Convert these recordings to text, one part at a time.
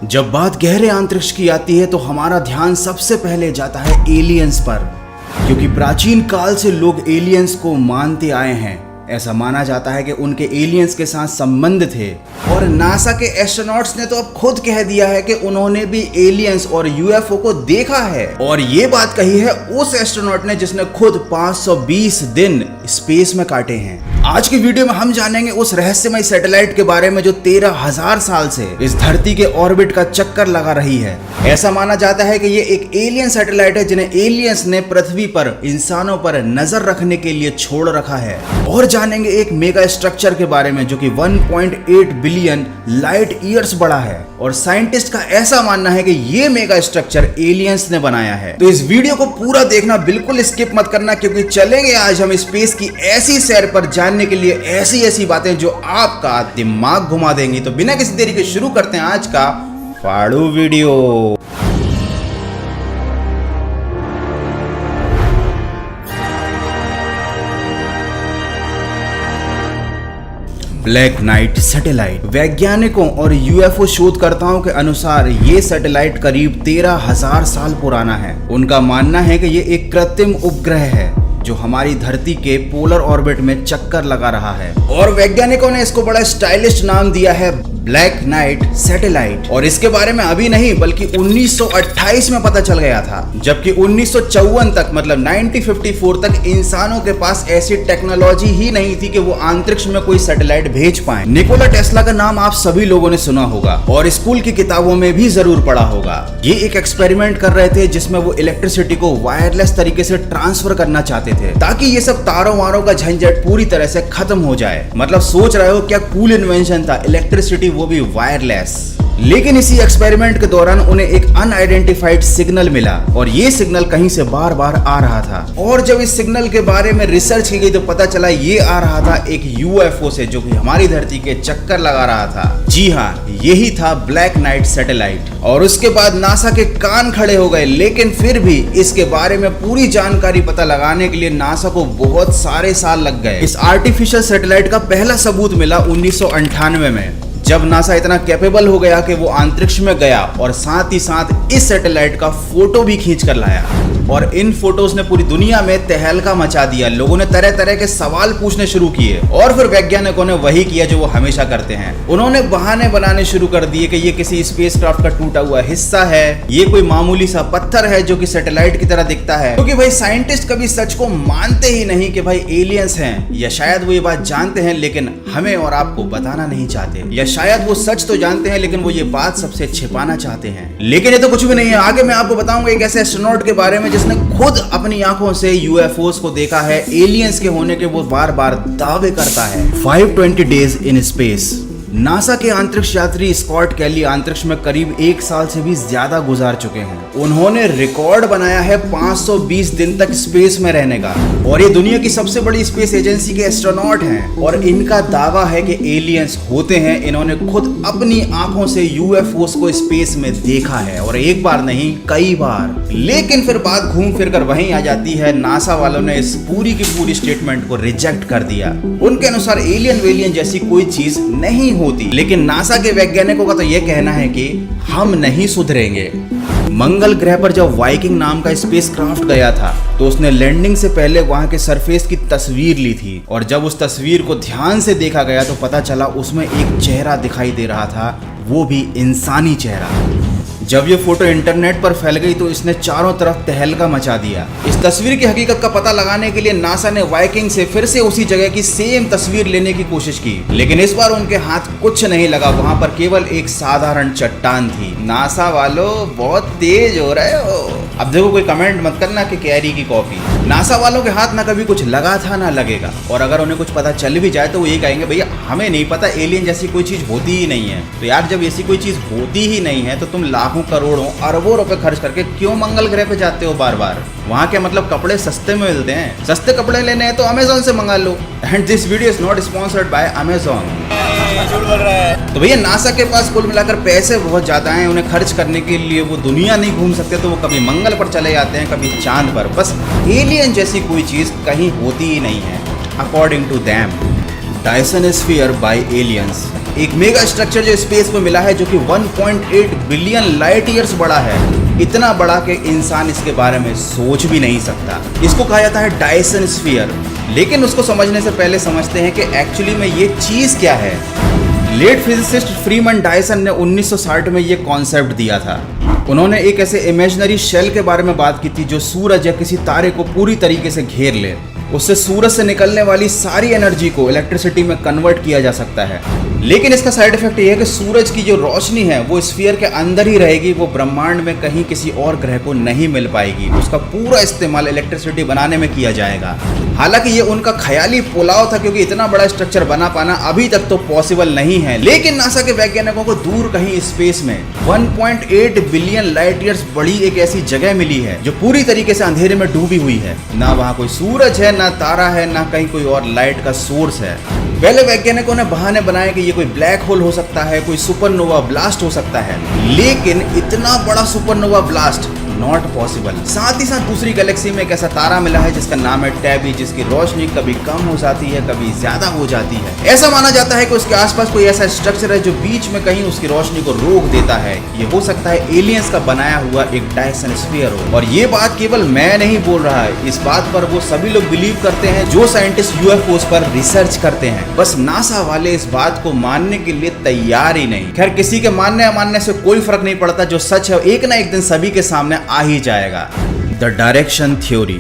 जब बात गहरे अंतरिक्ष की आती है तो हमारा ध्यान सबसे पहले जाता है एलियंस पर, क्योंकि प्राचीन काल से लोग एलियंस को मानते आए हैं। ऐसा माना जाता है कि उनके एलियंस के साथ संबंध थे और नासा के एस्ट्रोनॉट्स ने तो अब खुद कह दिया है कि उन्होंने भी एलियंस और यूएफओ को देखा है। और ये बात कही है उस एस्ट्रोनॉट ने जिसने खुद 520 दिन स्पेस में काटे हैं। आज की वीडियो में हम जानेंगे उस रहस्यमय सैटेलाइट के बारे में जो 13,000 साल से इस धरती के ऑर्बिट का चक्कर लगा रही है। ऐसा माना जाता है कि ये एक एलियन सैटेलाइट है जिन्हें एलियंस ने पृथ्वी पर इंसानों पर नजर रखने के लिए छोड़ रखा है। और जानेंगे एक मेगा स्ट्रक्चर के बारे में जो कि 1.8 बिलियन लाइट ईयर्स बड़ा है और साइंटिस्ट का ऐसा मानना है कि ये मेगा स्ट्रक्चर एलियंस ने बनाया है। तो इस वीडियो को पूरा देखना, बिल्कुल स्किप मत करना, क्योंकि चलेंगे आज हम स्पेस की ऐसी सैर पर जानने के लिए ऐसी बातें जो आपका दिमाग घुमा देंगी। तो बिना किसी देरी के शुरू करते हैं आज का फाड़ू वीडियो। Black night satellite. वैज्ञानिकों और यूएफओ शोधकर्ताओं के अनुसार ये सैटेलाइट करीब 13,000 साल पुराना है। उनका मानना है कि ये एक कृत्रिम उपग्रह है जो हमारी धरती के पोलर ऑर्बिट में चक्कर लगा रहा है और वैज्ञानिकों ने इसको बड़ा स्टाइलिश नाम दिया है ब्लैक नाइट सैटेलाइट। और इसके बारे में अभी नहीं बल्कि 1928 में पता चल गया था, जबकि 1954 तक मतलब 1954 तक इंसानों के पास ऐसी टेक्नोलॉजी ही नहीं थी कि वो अंतरिक्ष में कोई सैटेलाइट भेज पाए। निकोला टेस्ला का नाम आप सभी लोगों ने सुना होगा और स्कूल की किताबों में भी जरूर पढ़ा होगा। ये एक एक्सपेरिमेंट कर रहे थे जिसमें वो इलेक्ट्रिसिटी को वायरलेस तरीके से ट्रांसफर करना चाहते थे ताकि ये सब तारों वारों का झंझट पूरी तरह से खत्म हो जाए। मतलब सोच रहे हो क्या कूल इन्वेंशन था, इलेक्ट्रिसिटी वो भी वायरलेस। लेकिन इसी एक्सपेरिमेंट के दौरान उन्हें एक अनआइडेंटिफाइड सिग्नल मिला और ये सिग्नल कहीं से बार बार आ रहा था। और जब इस सिग्नल के बारे में रिसर्च की गई तो पता चला ये आ रहा था एक यूएफओ से जो कि हमारी धरती के चक्कर लगा रहा था। जी हाँ, यही था ब्लैक नाइट सैटेलाइट। और उसके बाद नासा के कान खड़े हो गए, लेकिन फिर भी इसके बारे में पूरी जानकारी पता लगाने के लिए नासा को बहुत सारे साल लग गए। इस आर्टिफिशियल सैटेलाइट का पहला सबूत मिला 1998 में, जब नासा इतना कैपेबल हो गया कि वो अंतरिक्ष में गया और साथ ही साथ इस सैटेलाइट का फोटो भी खींच कर लाया। और इन फोटोज ने पूरी दुनिया में तहलका मचा दिया। लोगों ने तरह तरह के सवाल पूछने शुरू किए और फिर वैज्ञानिकों ने वही किया जो वो हमेशा करते हैं। उन्होंने बहाने बनाने शुरू कर दिए कि ये किसी स्पेसक्राफ्ट का टूटा हुआ हिस्सा है, ये कोई मामूली सा पत्थर है जो कि सैटेलाइट की तरह दिखता है। क्योंकि भाई साइंटिस्ट कभी सच को मानते ही नहीं कि भाई एलियंस हैं, या शायद वो ये बात जानते हैं लेकिन हमें और आपको बताना नहीं चाहते, या शायद वो सच तो जानते हैं लेकिन वो ये बात सबसे छिपाना चाहते हैं। लेकिन ये तो कुछ भी नहीं है। आगे मैं आपको बताऊंगा एक ऐसे एस्ट्रोनॉट के बारे में जिसने खुद अपनी आंखों से यूएफओस को देखा है। एलियंस के होने के वो बार बार दावे करता है। 520 डेज इन स्पेस। नासा के अंतरिक्ष यात्री स्कॉट कैली अंतरिक्ष में करीब 1 साल से भी ज्यादा गुजार चुके हैं। उन्होंने रिकॉर्ड बनाया है 520 दिन तक स्पेस में रहने का और ये दुनिया की सबसे बड़ी स्पेस एजेंसी के एस्ट्रोनॉट हैं और इनका दावा है कि एलियंस होते हैं। इन्होंने खुद अपनी आंखों से यूएफओस को स्पेस में देखा है और एक बार नहीं कई बार। लेकिन फिर बात घूम फिर कर वहीं आ जाती है। नासा वालों ने इस पूरी की पूरी स्टेटमेंट को रिजेक्ट कर दिया। उनके अनुसार एलियन वेलियन जैसी कोई चीज नहीं होती। लेकिन नासा के वैज्ञानिकों का तो यह कहना है कि हम नहीं सुधरेंगे। मंगल ग्रह पर जब वाइकिंग नाम का स्पेसक्राफ्ट गया था तो उसने लैंडिंग से पहले वहां के सरफेस की तस्वीर ली थी और जब उस तस्वीर को ध्यान से देखा गया तो पता चला उसमें एक चेहरा दिखाई दे रहा था, वो भी इंसानी चेहरा। जब ये फोटो इंटरनेट पर फैल गई तो इसने चारों तरफ तहलका मचा दिया। इस तस्वीर की हकीकत का पता लगाने के लिए नासा ने वाइकिंग से फिर से उसी जगह की सेम तस्वीर लेने की कोशिश की, लेकिन इस बार उनके हाथ कुछ नहीं लगा। वहां पर केवल एक साधारण चट्टान थी। नासा वालों बहुत तेज हो रहे हो। अब देखो कोई कमेंट मत करना कि कैरी की कॉपी। नासा वालों के हाथ ना कभी कुछ लगा था ना लगेगा, और अगर उन्हें कुछ पता चल भी जाए तो वो ये कहेंगे भैया हमें नहीं पता, एलियन जैसी कोई चीज होती ही नहीं है। तो यार जब ऐसी कोई चीज होती ही नहीं है तो तुम लाखों करोड़ों अरबों रुपए खर्च करके क्यों मंगल ग्रह पे जाते हो बार बार? वहाँ के मतलब कपड़े सस्ते में मिलते हैं। सस्ते कपड़े लेने हैं तो अमेजोन से मंगा लो। And this video is not sponsored by Amazon. तो भैया नासा के पास कुल मिलाकर पैसे बहुत ज्यादा हैं। उन्हें खर्च करने के लिए वो दुनिया नहीं घूम सकते तो वो कभी मंगल पर चले जाते हैं, कभी चांद पर। बस एलियन जैसी कोई चीज कहीं होती ही नहीं है according to them. Dyson sphere by aliens. एक मेगा स्ट्रक्चर जो स्पेस में मिला है जो कि 1.8 बिलियन लाइट ईयर्स बड़ा है, इतना बड़ा कि इंसान इसके बारे में सोच भी नहीं सकता। इसको कहा जाता है डायसन स्फीयर। लेकिन उसको समझने से पहले समझते हैं कि एक्चुअली में ये चीज क्या है। लेट फिजिसिस्ट फ्रीमैन डायसन ने 1960 में ये कॉन्सेप्ट दिया था। उन्होंने एक ऐसे इमेजिनरी शेल के बारे में बात की थी जो सूरज या किसी तारे को पूरी तरीके से घेर ले। उससे सूरज से निकलने वाली सारी एनर्जी को इलेक्ट्रिसिटी में कन्वर्ट किया जा सकता है। लेकिन इसका साइड इफेक्ट ये है कि सूरज की जो रोशनी है वो स्फीयर के अंदर ही रहेगी, वो ब्रह्मांड में कहीं किसी और ग्रह को नहीं मिल पाएगी। उसका पूरा इस्तेमाल इलेक्ट्रिसिटी बनाने में किया जाएगा। हालांकि ये उनका ख्याली पुलाव था, क्योंकि इतना बड़ा स्ट्रक्चर बना पाना अभी तक तो पॉसिबल नहीं है। लेकिन नासा के वैज्ञानिकों को दूर कहीं स्पेस में 1.8 बिलियन लाइट ईयर्स बड़ी एक ऐसी जगह मिली है जो पूरी तरीके से अंधेरे में डूबी हुई है। ना वहां कोई सूरज है, ना तारा है, ना कहीं कोई और लाइट का सोर्स है। पहले वैज्ञानिकों ने बहाने बनाए कि ये कोई ब्लैक होल हो सकता है, कोई सुपरनोवा ब्लास्ट हो सकता है, लेकिन इतना बड़ा सुपरनोवा ब्लास्ट नॉट पॉसिबल। साथ ही साथ दूसरी गैलेक्सी में एक ऐसा तारा मिला है जिसका नाम है टैबी, जिसकी रोशनी कभी कम हो जाती है, कभी ज्यादा हो जाती है। ऐसा माना जाता है कि उसके आसपास कोई ऐसा स्ट्रक्चर है जो बीच में कहीं उसकी रोशनी को रोक देता है। ये हो सकता है एलियंस का बनाया हुआ एक डायसन स्फीयर हो। और ये बात केवल मैं नहीं बोल रहा है, इस बात पर वो सभी लोग बिलीव करते हैं जो साइंटिस्ट यूएफओस पर रिसर्च करते हैं। बस नासा वाले इस बात को मानने के लिए तैयार ही नहीं। खैर, किसी के मानने अमानने से कोई फर्क नहीं पड़ता, जो सच है एक ना एक दिन सभी के सामने आ ही जाएगा। The direction theory.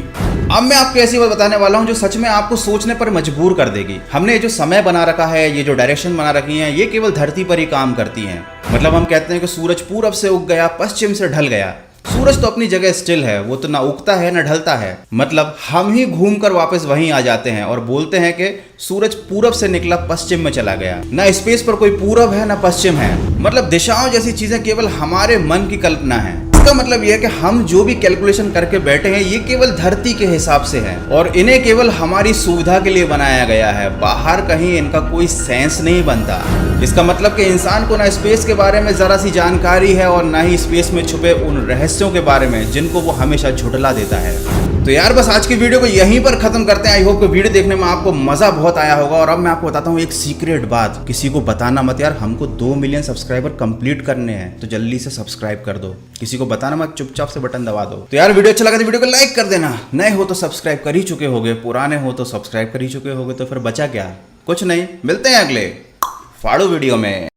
अब मैं आपको ऐसी बात बताने वाला हूं जो सच में आपको सोचने पर मजबूर कर देगी। हमने ये जो समय बना रखा है, ये जो डायरेक्शन बना रखी है, ये केवल धरती पर ही काम करती हैं। मतलब हम कहते हैं कि सूरज पूरब से उग गया, पश्चिम से ढल गया। सूरज तो अपनी जगह स्टिल है, वो तो ना उगता है ना ढलता है। मतलब हम ही घूमकर वापस वहीं आ जाते हैं और बोलते हैं कि सूरज पूरब से निकला, पश्चिम में चला गया। ना स्पेस पर कोई पूरब है ना पश्चिम है। मतलब दिशाओं जैसी चीजें केवल हमारे मन की कल्पना है। इसका मतलब यह है कि हम जो भी कैलकुलेशन करके बैठे हैं ये केवल धरती के हिसाब से है और इन्हें केवल हमारी सुविधा के लिए बनाया गया है। बाहर कहीं इनका कोई सेंस नहीं बनता। इसका मतलब कि इंसान को ना स्पेस के बारे में जरा सी जानकारी है और ना ही स्पेस में छुपे उन रहस्यों के बारे में जिनको वो हमेशा झुठला देता है। तो यार बस आज की वीडियो को यहीं पर खत्म करते हैं। आई होप कि वीडियो देखने में आपको मजा बहुत आया होगा। और अब मैं आपको बताता हूँ एक सीक्रेट बात, किसी को बताना मत यार। हमको 2 मिलियन सब्सक्राइबर कंप्लीट करने हैं, तो जल्दी से सब्सक्राइब कर दो। किसी को बताना मत, चुपचाप से बटन दबा दो। तो यार वीडियो अच्छा लगा तो वीडियो को लाइक कर देना। नए हो तो सब्सक्राइब कर ही चुके होगे, पुराने हो तो सब्सक्राइब कर ही चुके होगे, तो फिर बचा क्या? कुछ नहीं। मिलते हैं अगले फाड़ू वीडियो में।